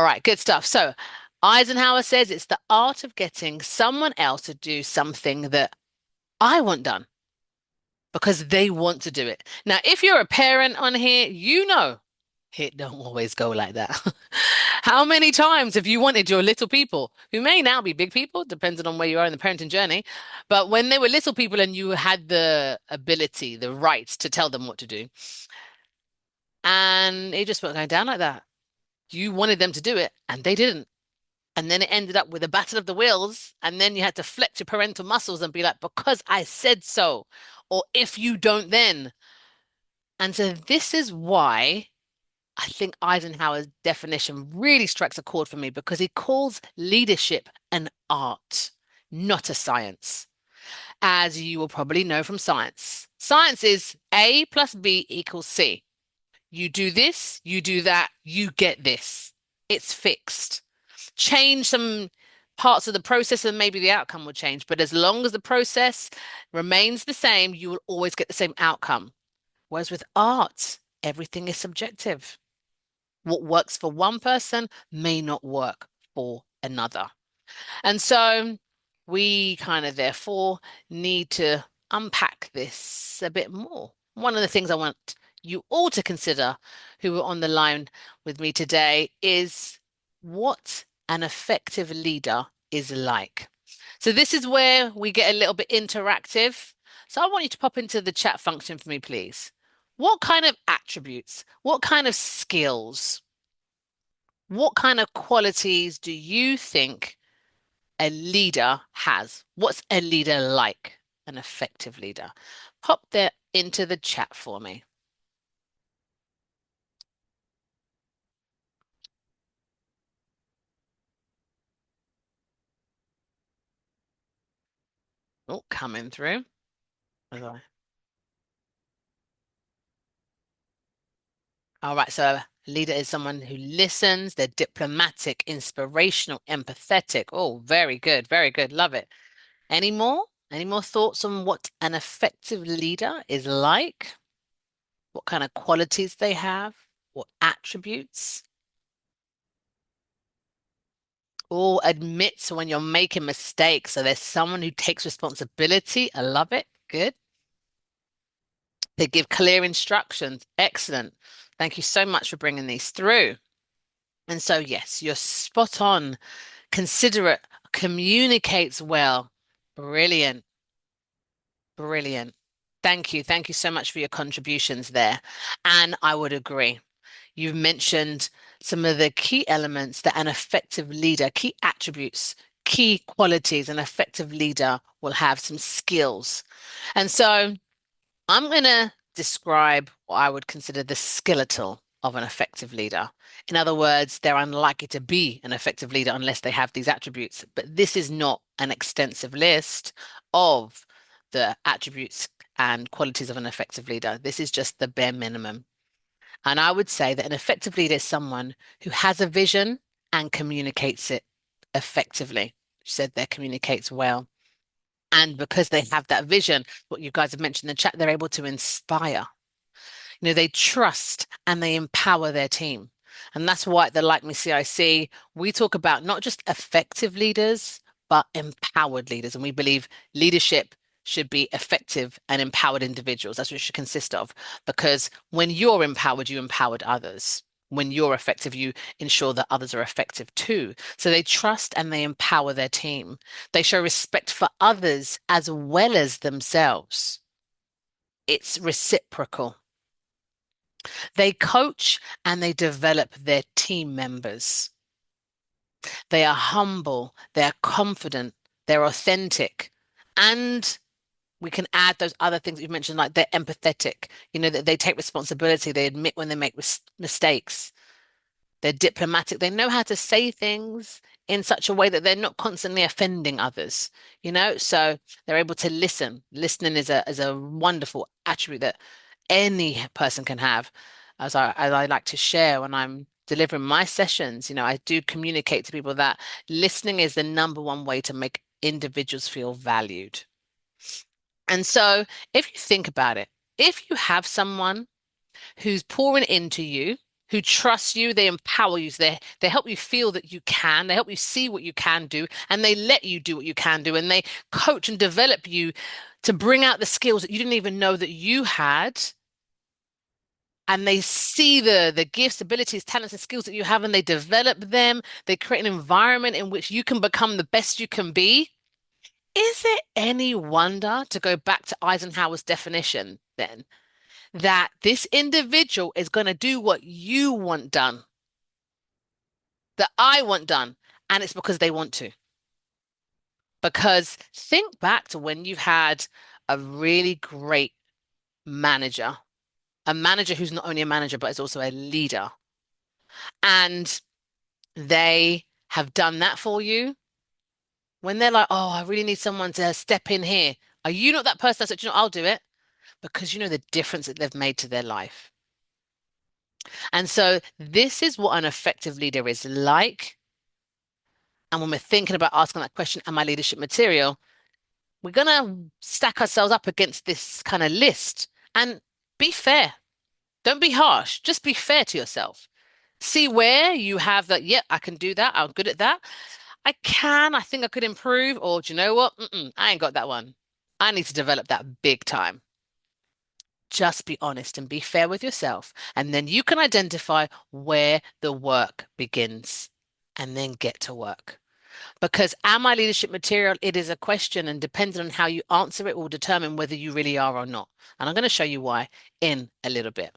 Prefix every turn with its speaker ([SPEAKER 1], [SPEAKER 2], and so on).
[SPEAKER 1] All right, good stuff. So Eisenhower says it's the art of getting someone else to do something that I want done because they want to do it. Now, if you're a parent on here, you know it don't always go like that. How many times have you wanted your little people, who may now be big people, depending on where you are in the parenting journey, but when they were little people and you had the ability, the rights to tell them what to do, and it just wasn't going down like that. You wanted them to do it, and they didn't. And then it ended up with a battle of the wills. And then you had to flex your parental muscles and be like, because I said so. Or if you don't, then. And so this is why I think Eisenhower's definition really strikes a chord for me because he calls leadership an art, not a science. As you will probably know from science, science is A plus B equals C. You do this, you do that, you get this. It's fixed. Change some parts of the process and maybe the outcome will change. But as long as the process remains the same, you will always get the same outcome. Whereas with art, everything is subjective. What works for one person may not work for another. And so we kind of therefore need to unpack this a bit more. One of the things I want you all to consider who are on the line with me today is what an effective leader is like. So this is where we get a little bit interactive. So I want you to pop into the chat function for me, please. What kind of attributes, what kind of skills, what kind of qualities do you think a leader has? What's a leader like? An effective leader. Pop that into the chat for me. Oh, coming through. All right, so a leader is someone who listens, they're diplomatic, inspirational, empathetic. Oh, very good, very good. Love it. Any more? Any more thoughts on what an effective leader is like? What kind of qualities they have? What attributes? Oh, admit when you're making mistakes. So there's someone who takes responsibility. I love it. Good. They give clear instructions. Excellent. Thank you so much for bringing these through. And so, yes, you're spot on. Considerate, communicates well. Brilliant. Brilliant. Thank you. Thank you so much for your contributions there. And I would agree. You've mentioned some of the key elements that an effective leader, key attributes, key qualities an effective leader will have, some skills. And so I'm going to describe what I would consider the skeletal of an effective leader. In other words, they're unlikely to be an effective leader unless they have these attributes. But this is not an extensive list of the attributes and qualities of an effective leader. This is just the bare minimum. And I would say that an effective leader is someone who has a vision and communicates it effectively. You said there communicates well. And because they have that vision, what you guys have mentioned in the chat, they're able to inspire. They trust and they empower their team. And that's why at the Like Me CIC, we talk about not just effective leaders, but empowered leaders. And we believe leadership should be effective and empowered individuals. That's what it should consist of. Because when you're empowered, you empowered others. When you're effective, you ensure that others are effective too. So they trust and they empower their team. They show respect for others as well as themselves. It's reciprocal. They coach and they develop their team members. They are humble, they're confident, they're authentic. And we can add those other things you've mentioned, like they're empathetic, that they take responsibility, they admit when they make mistakes. They're diplomatic, they know how to say things in such a way that they're not constantly offending others. So they're able to listen. Listening is a wonderful attribute that any person can have. As I like to share when I'm delivering my sessions, I do communicate to people that listening is the number one way to make individuals feel valued. And so if you think about it, if you have someone who's pouring into you, who trust you, they empower you. So they help you feel that you can, they help you see what you can do, and they let you do what you can do, and they coach and develop you to bring out the skills that you didn't even know that you had. And they see the gifts, abilities, talents, and skills that you have, and they develop them. They create an environment in which you can become the best you can be. Is it any wonder, to go back to Eisenhower's definition then, that this individual is going to do what you want done, that I want done, and it's because they want to. Because think back to when you've had a really great manager, a manager who's not only a manager, but is also a leader, and they have done that for you. When they're like, oh, I really need someone to step in here. Are you not that person that said, you know, I'll do it? Because you know the difference that they've made to their life. And so this is what an effective leader is like. And when we're thinking about asking that question, am I leadership material? We're going to stack ourselves up against this kind of list and be fair. Don't be harsh. Just be fair to yourself. See where you have that, yeah, I can do that. I'm good at that. I think I could improve. Or do you know what? I ain't got that one. I need to develop that big time. Just be honest and be fair with yourself. And then you can identify where the work begins and then get to work. Because am I leadership material? It is a question, and depending on how you answer it will determine whether you really are or not. And I'm going to show you why in a little bit.